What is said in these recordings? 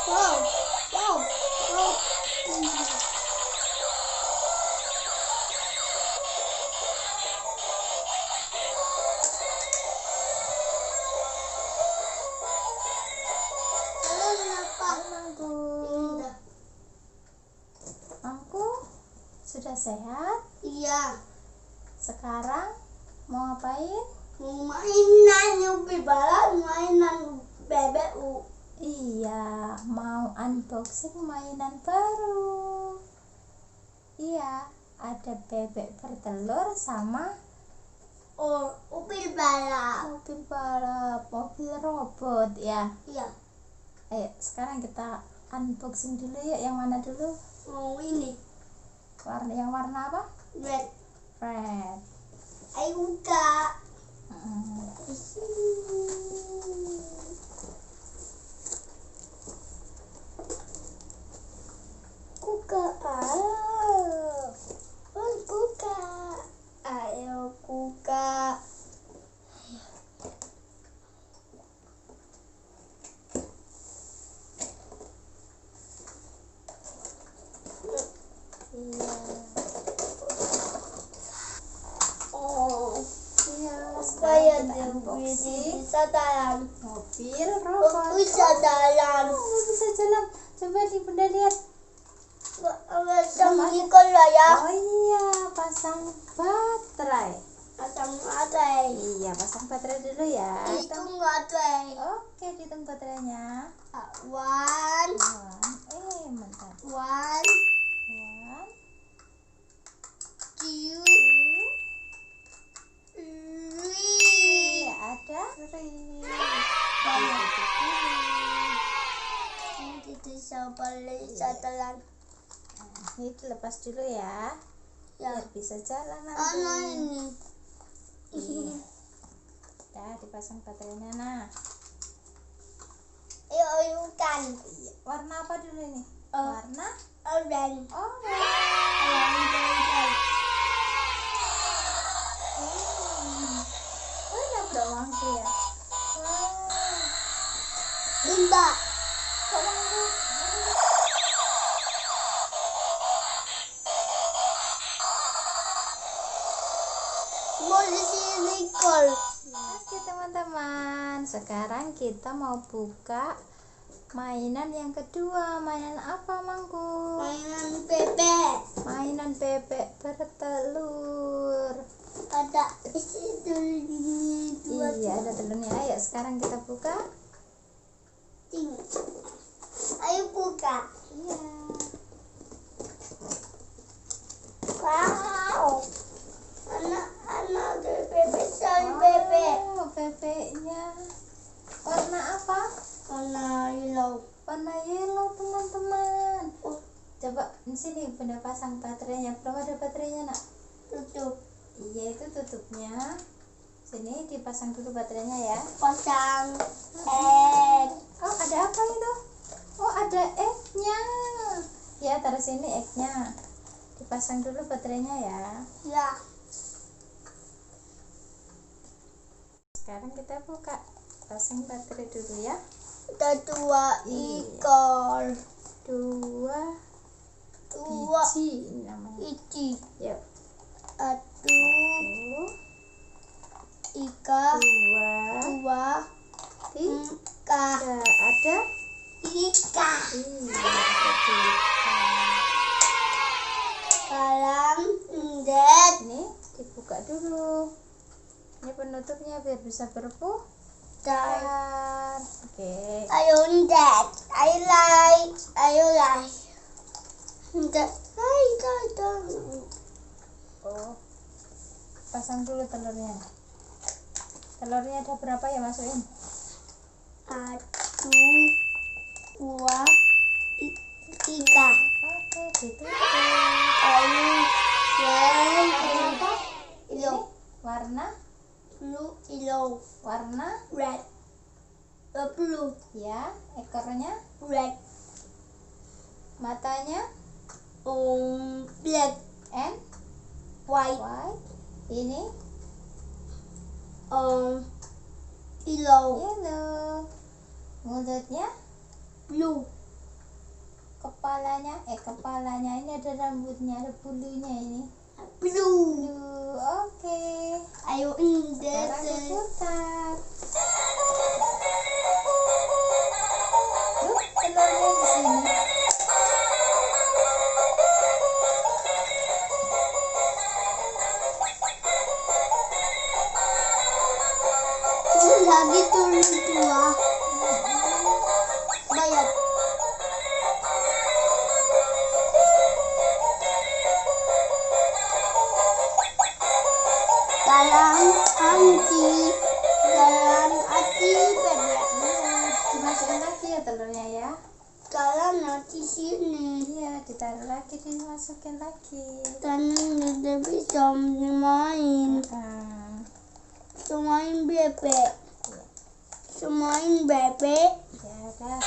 Wow, wow, wow. Halo, kenapa? Mangku. Iya. Mangku sudah sehat? Iya. Sekarang mau ngapain? Mainan nyupi balap, mainan bebek. Iya, mau unboxing mainan baru. Iya, ada bebek bertelur sama Upil balap. mobil balap, mobil robot ya. Iya. Ayo, sekarang kita unboxing dulu ya. Yang mana dulu? Mau ini. Yang warna apa? Red. Red. Ayo buka. Mm. Di sini. Buka. Buka. Ayo buka. Iya. Oh, Iya, supaya sekarang kita dia unboxing bisa jalan. mobil robot. Bisa jalan. Oh, bisa jalan. Coba di bunda lihat. Pasang Nikola ya. Oh iya, pasang baterai. Pasang baterai. Iya, pasang baterai dulu ya. Hitung baterai. Oke, dihitung baterainya. One, Bentar. one, 1, two, 2, three. ada 3. Nanti bisa balik jalan. Ini dilepas dulu ya, Ya. biar bisa jalan nanti. Mana ini? Iya. Ya, dipasang baterainya. Nah, Ayo uyukan. iya. Warna apa dulu ini? Oh. Warna Orange. orange. Oh, nabrak mangku ya. Wow. Bunda. Kok mangku? Mau di sini Nicole. Oke teman-teman, sekarang kita mau buka mainan yang kedua. Mainan apa mangku? Mainan bebek. Mainan bebek bertelur. Ada isi dulu Iya, ada telurnya. Ayo sekarang kita buka. ting. Ayo buka. Iya. Wow. Anak bebek cari bebek. Oh, bebeknya warna apa? Warna yellow. Warna yellow teman-teman. Oh, Coba di sini bunda pasang baterainya. Belum ada baterainya nak? tutup. Iya, itu tutupnya. Sini dipasang dulu baterainya ya. Pasang egg. Oh, ada apa itu? Oh, ada egg-nya. Ya, taruh sini egg-nya. Dipasang dulu baterainya ya. Ya. Sekarang kita buka. Pasang baterai dulu ya. Ada dua Iya. ekor. 2 Dua biji ini namanya. biji. Yuk. Satu, 1, tiga, 2, dua, 3. empat. Ada? Ika. Iya, ada 3. Salam Indet. Ini dibuka dulu. Ini penutupnya biar bisa berputar. Oke. Ayo Indet. Ayo like. Ayo like. Indet. Like. Oh. Pasang dulu telurnya. Telurnya ada berapa ya, masukin? 1, 2, 3. Oke, ditutup. Ayo like. Warna apa? Yellow. Warna? Blue. Yellow. Warna? Red. Blue. Ya, ekornya, Red. matanya, Black. and White. white. Ini Yellow. yellow. Mulutnya Blue. kepalanya. Ini ada rambutnya, ada bulunya ini. Blue. Oke. Ayo Sekarang ini diputar. Tuh, telurnya di sini. lagi turun dua. Bayar. Jalan aci bebek. Dimasukin lagi ya telurnya ya. Jalan aci sini. Iya, ditaruh lagi, dimasukin lagi. Tangan udah bisa main. Semain bebek. Semain bebek. Ya udah.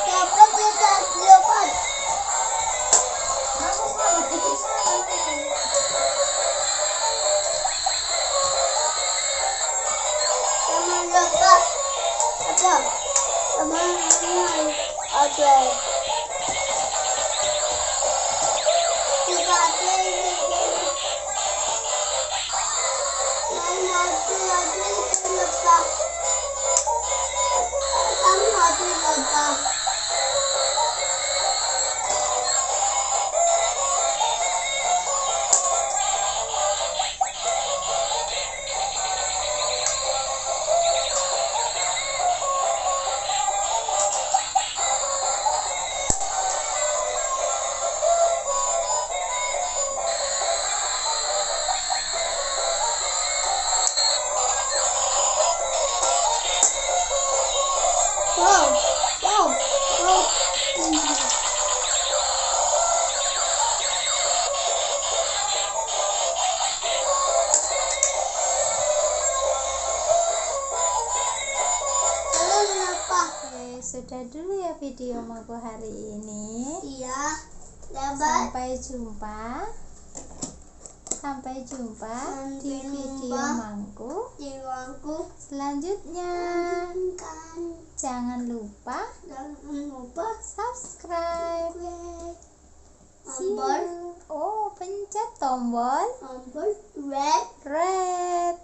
Dapat kita dapat. Sama dapat. Apa? Sama ada. Kita ada ini. Ada lepas. Kamu ada lepas. Wow. Oke, sudah dulu ya video Mangku hari ini. Iya, dapat. Sampai jumpa di video Mangku Di ruangku selanjutnya. kan Jangan lupa jangan lupa subscribe. See tombol you. Oh, pencet tombol tombol red red.